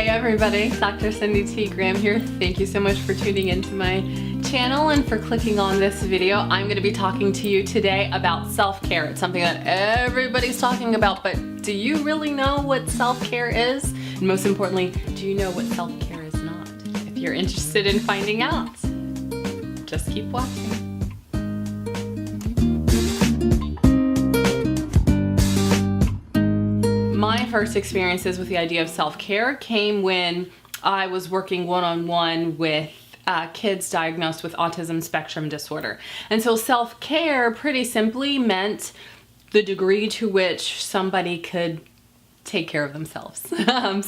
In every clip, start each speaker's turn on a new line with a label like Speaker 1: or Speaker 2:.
Speaker 1: Hey everybody, Dr. Cindy T. Graham here. Thank you so much for tuning into my channel and for clicking on this video. I'm going to be talking to you today about self-care. It's something that everybody's talking about, but do you really know what self-care is? And most importantly, do you know what self-care is not? If you're interested in finding out, just keep watching. My first experiences with the idea of self-care came when I was working one-on-one with kids diagnosed with autism spectrum disorder. And so self-care pretty simply meant the degree to which somebody could take care of themselves.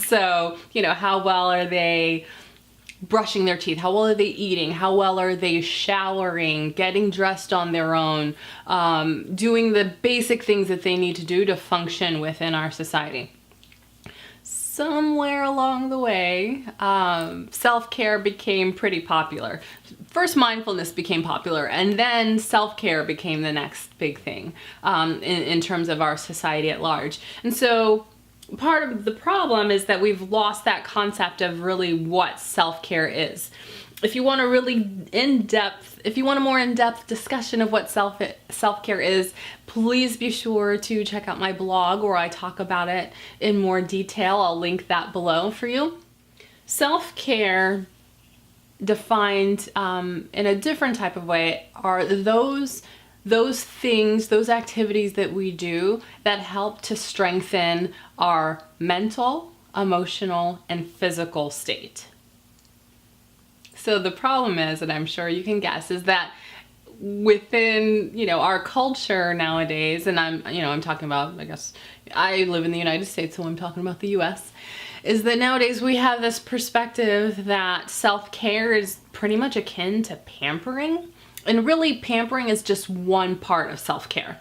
Speaker 1: So, you know, how well are they brushing their teeth? How well are they eating? How well are they showering, getting dressed on their own, doing the basic things that they need to do to function within our society? Somewhere along the way, self-care became pretty popular. First, mindfulness became popular, and then self-care became the next big thing in terms of our society at large. And so part of the problem is that we've lost that concept of really what self-care is. If you want a really if you want a more in-depth discussion of what self-care is, please be sure to check out my blog where I talk about it in more detail. I'll link that below for you. Self-care, defined in a different type of way, are those things, those activities that we do that help to strengthen our mental, emotional, and physical state. So the problem is, and I'm sure you can guess, is that within, you know, our culture nowadays, and I'm talking about, I guess, I live in the United States, so I'm talking about the US, is that nowadays we have this perspective that self-care is pretty much akin to pampering. And really, pampering is just one part of self-care.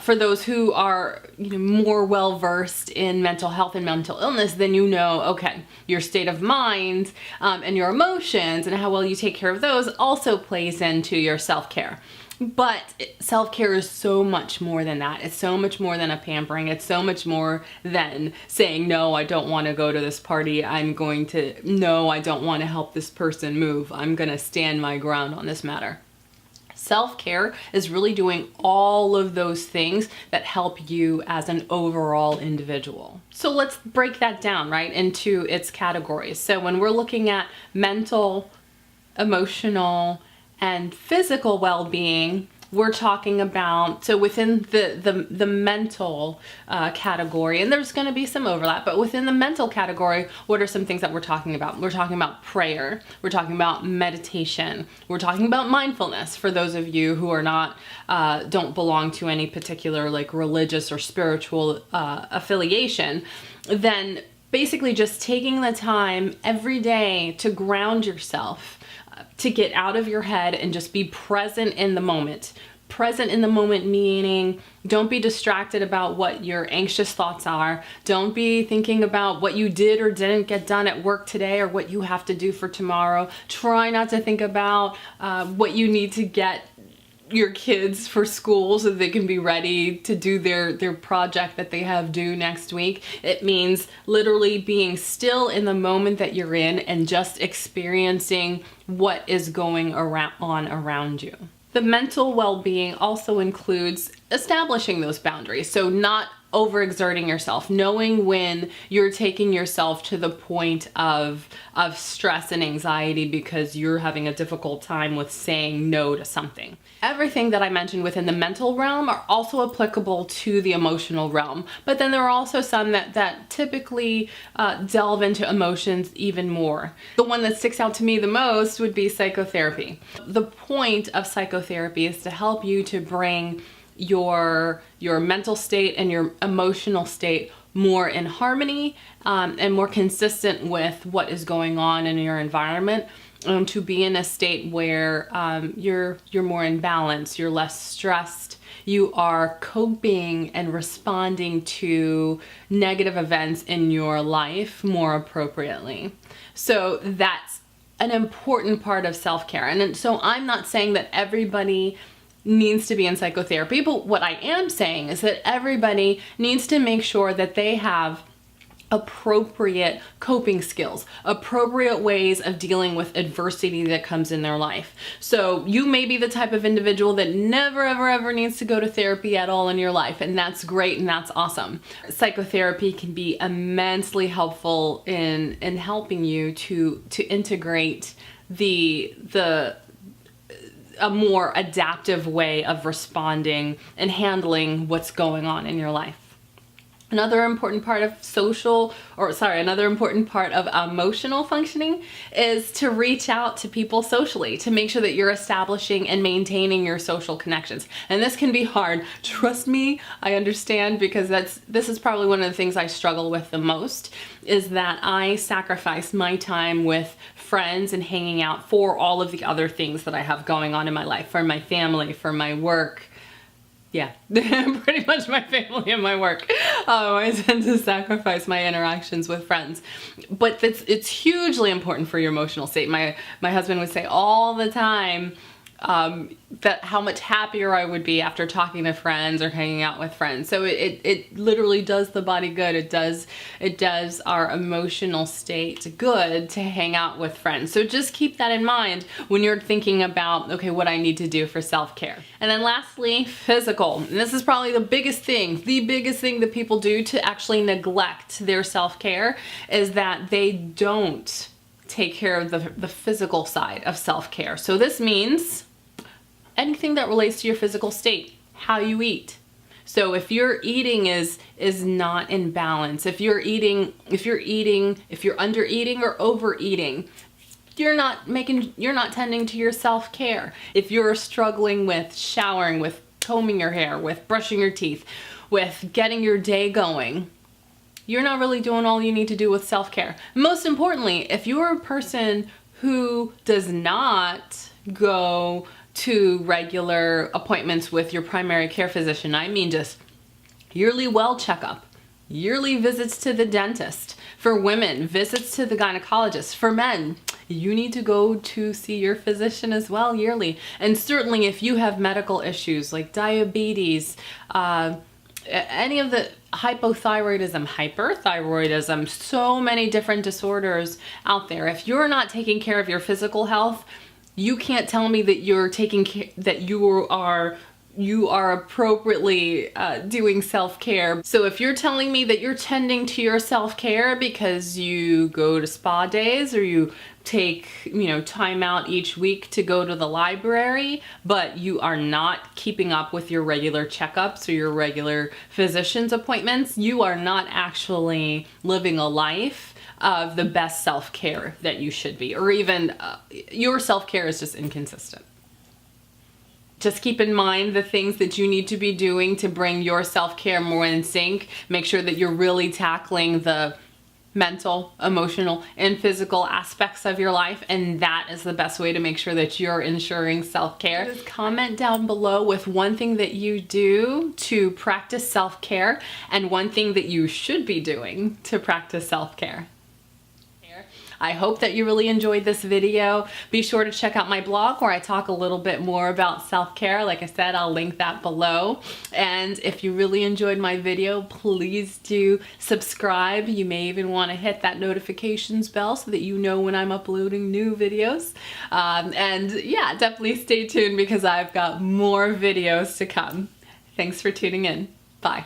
Speaker 1: For those who are, more well-versed in mental health and mental illness, then you know, okay, your state of mind and your emotions and how well you take care of those also plays into your self-care. But self-care is so much more than that. It's so much more than a pampering. It's so much more than saying, no, I don't want to go to this party. No, I don't want to help this person move. I'm going to stand my ground on this matter. Self-care is really doing all of those things that help you as an overall individual. So let's break that down, right, into its categories. So when we're looking at mental, emotional, and physical well-being, we're talking about, so within the mental category, and there's going to be some overlap, but within the mental category, what are some things that we're talking about? We're talking about prayer, we're talking about meditation, we're talking about mindfulness for those of you who are not, don't belong to any particular like religious or spiritual affiliation. Then basically just taking the time every day to ground yourself, to get out of your head and just be present in the moment. Present in the moment meaning don't be distracted about what your anxious thoughts are. Don't be thinking about what you did or didn't get done at work today or what you have to do for tomorrow. Try not to think about what you need to get your kids for school so they can be ready to do their project that they have due next week. It means literally being still in the moment that you're in and just experiencing what is going on around you. The mental well-being also includes establishing those boundaries. So not overexerting yourself, knowing when you're taking yourself to the point of stress and anxiety because you're having a difficult time with saying no to something. Everything that I mentioned within the mental realm are also applicable to the emotional realm, but then there are also some that typically delve into emotions even more. The one that sticks out to me the most would be psychotherapy. The point of psychotherapy is to help you to bring your mental state and your emotional state more in harmony and more consistent with what is going on in your environment, to be in a state where you're more in balance, you're less stressed, you are coping and responding to negative events in your life more appropriately. So that's an important part of self-care. And so I'm not saying that everybody needs to be in psychotherapy, but what I am saying is that everybody needs to make sure that they have appropriate coping skills, appropriate ways of dealing with adversity that comes in their life. So you may be the type of individual that never ever ever needs to go to therapy at all in your life, and that's great and that's awesome. Psychotherapy can be immensely helpful in helping you to integrate a more adaptive way of responding and handling what's going on in your life. Another important part of emotional functioning is to reach out to people socially, to make sure that you're establishing and maintaining your social connections. And this can be hard. Trust me, I understand, because this is probably one of the things I struggle with the most, is that I sacrifice my time with friends and hanging out for all of the other things that I have going on in my life, for my family, for my work. Yeah, pretty much my family and my work. I tend to sacrifice my interactions with friends. But it's hugely important for your emotional state. My husband would say all the time that how much happier I would be after talking to friends or hanging out with friends. So it literally does the body good. It does our emotional state good to hang out with friends. So just keep that in mind when you're thinking about, okay, what I need to do for self-care. And then lastly, physical. And this is probably the biggest thing that people do to actually neglect their self-care, is that they don't take care of the physical side of self-care. So this means anything that relates to your physical state, how you eat. So if your eating is not in balance, if you're under-eating or overeating, you're not tending to your self-care. If you're struggling with showering, with combing your hair, with brushing your teeth, with getting your day going, you're not really doing all you need to do with self-care. Most importantly, if you're a person who does not go to regular appointments with your primary care physician, I mean just yearly well checkup, yearly visits to the dentist. For women, visits to the gynecologist. For men, you need to go to see your physician as well yearly. And certainly if you have medical issues like diabetes, any of the hypothyroidism, so many different disorders out there. If you're not taking care of your physical health, you can't tell me that you are appropriately doing self-care. So if you're telling me that you're tending to your self-care because you go to spa days or you take, time out each week to go to the library, but you are not keeping up with your regular checkups or your regular physician's appointments, you are not actually living a life of the best self-care that you should be, or even your self-care is just inconsistent. Just keep in mind the things that you need to be doing to bring your self-care more in sync. Make sure that you're really tackling the mental, emotional, and physical aspects of your life, and that is the best way to make sure that you're ensuring self-care. Just comment down below with one thing that you do to practice self-care and one thing that you should be doing to practice self-care. I hope that you really enjoyed this video. Be sure to check out my blog where I talk a little bit more about self-care. Like I said, I'll link that below. And if you really enjoyed my video, please do subscribe. You may even want to hit that notifications bell so that you know when I'm uploading new videos. And yeah, definitely stay tuned because I've got more videos to come. Thanks for tuning in. Bye.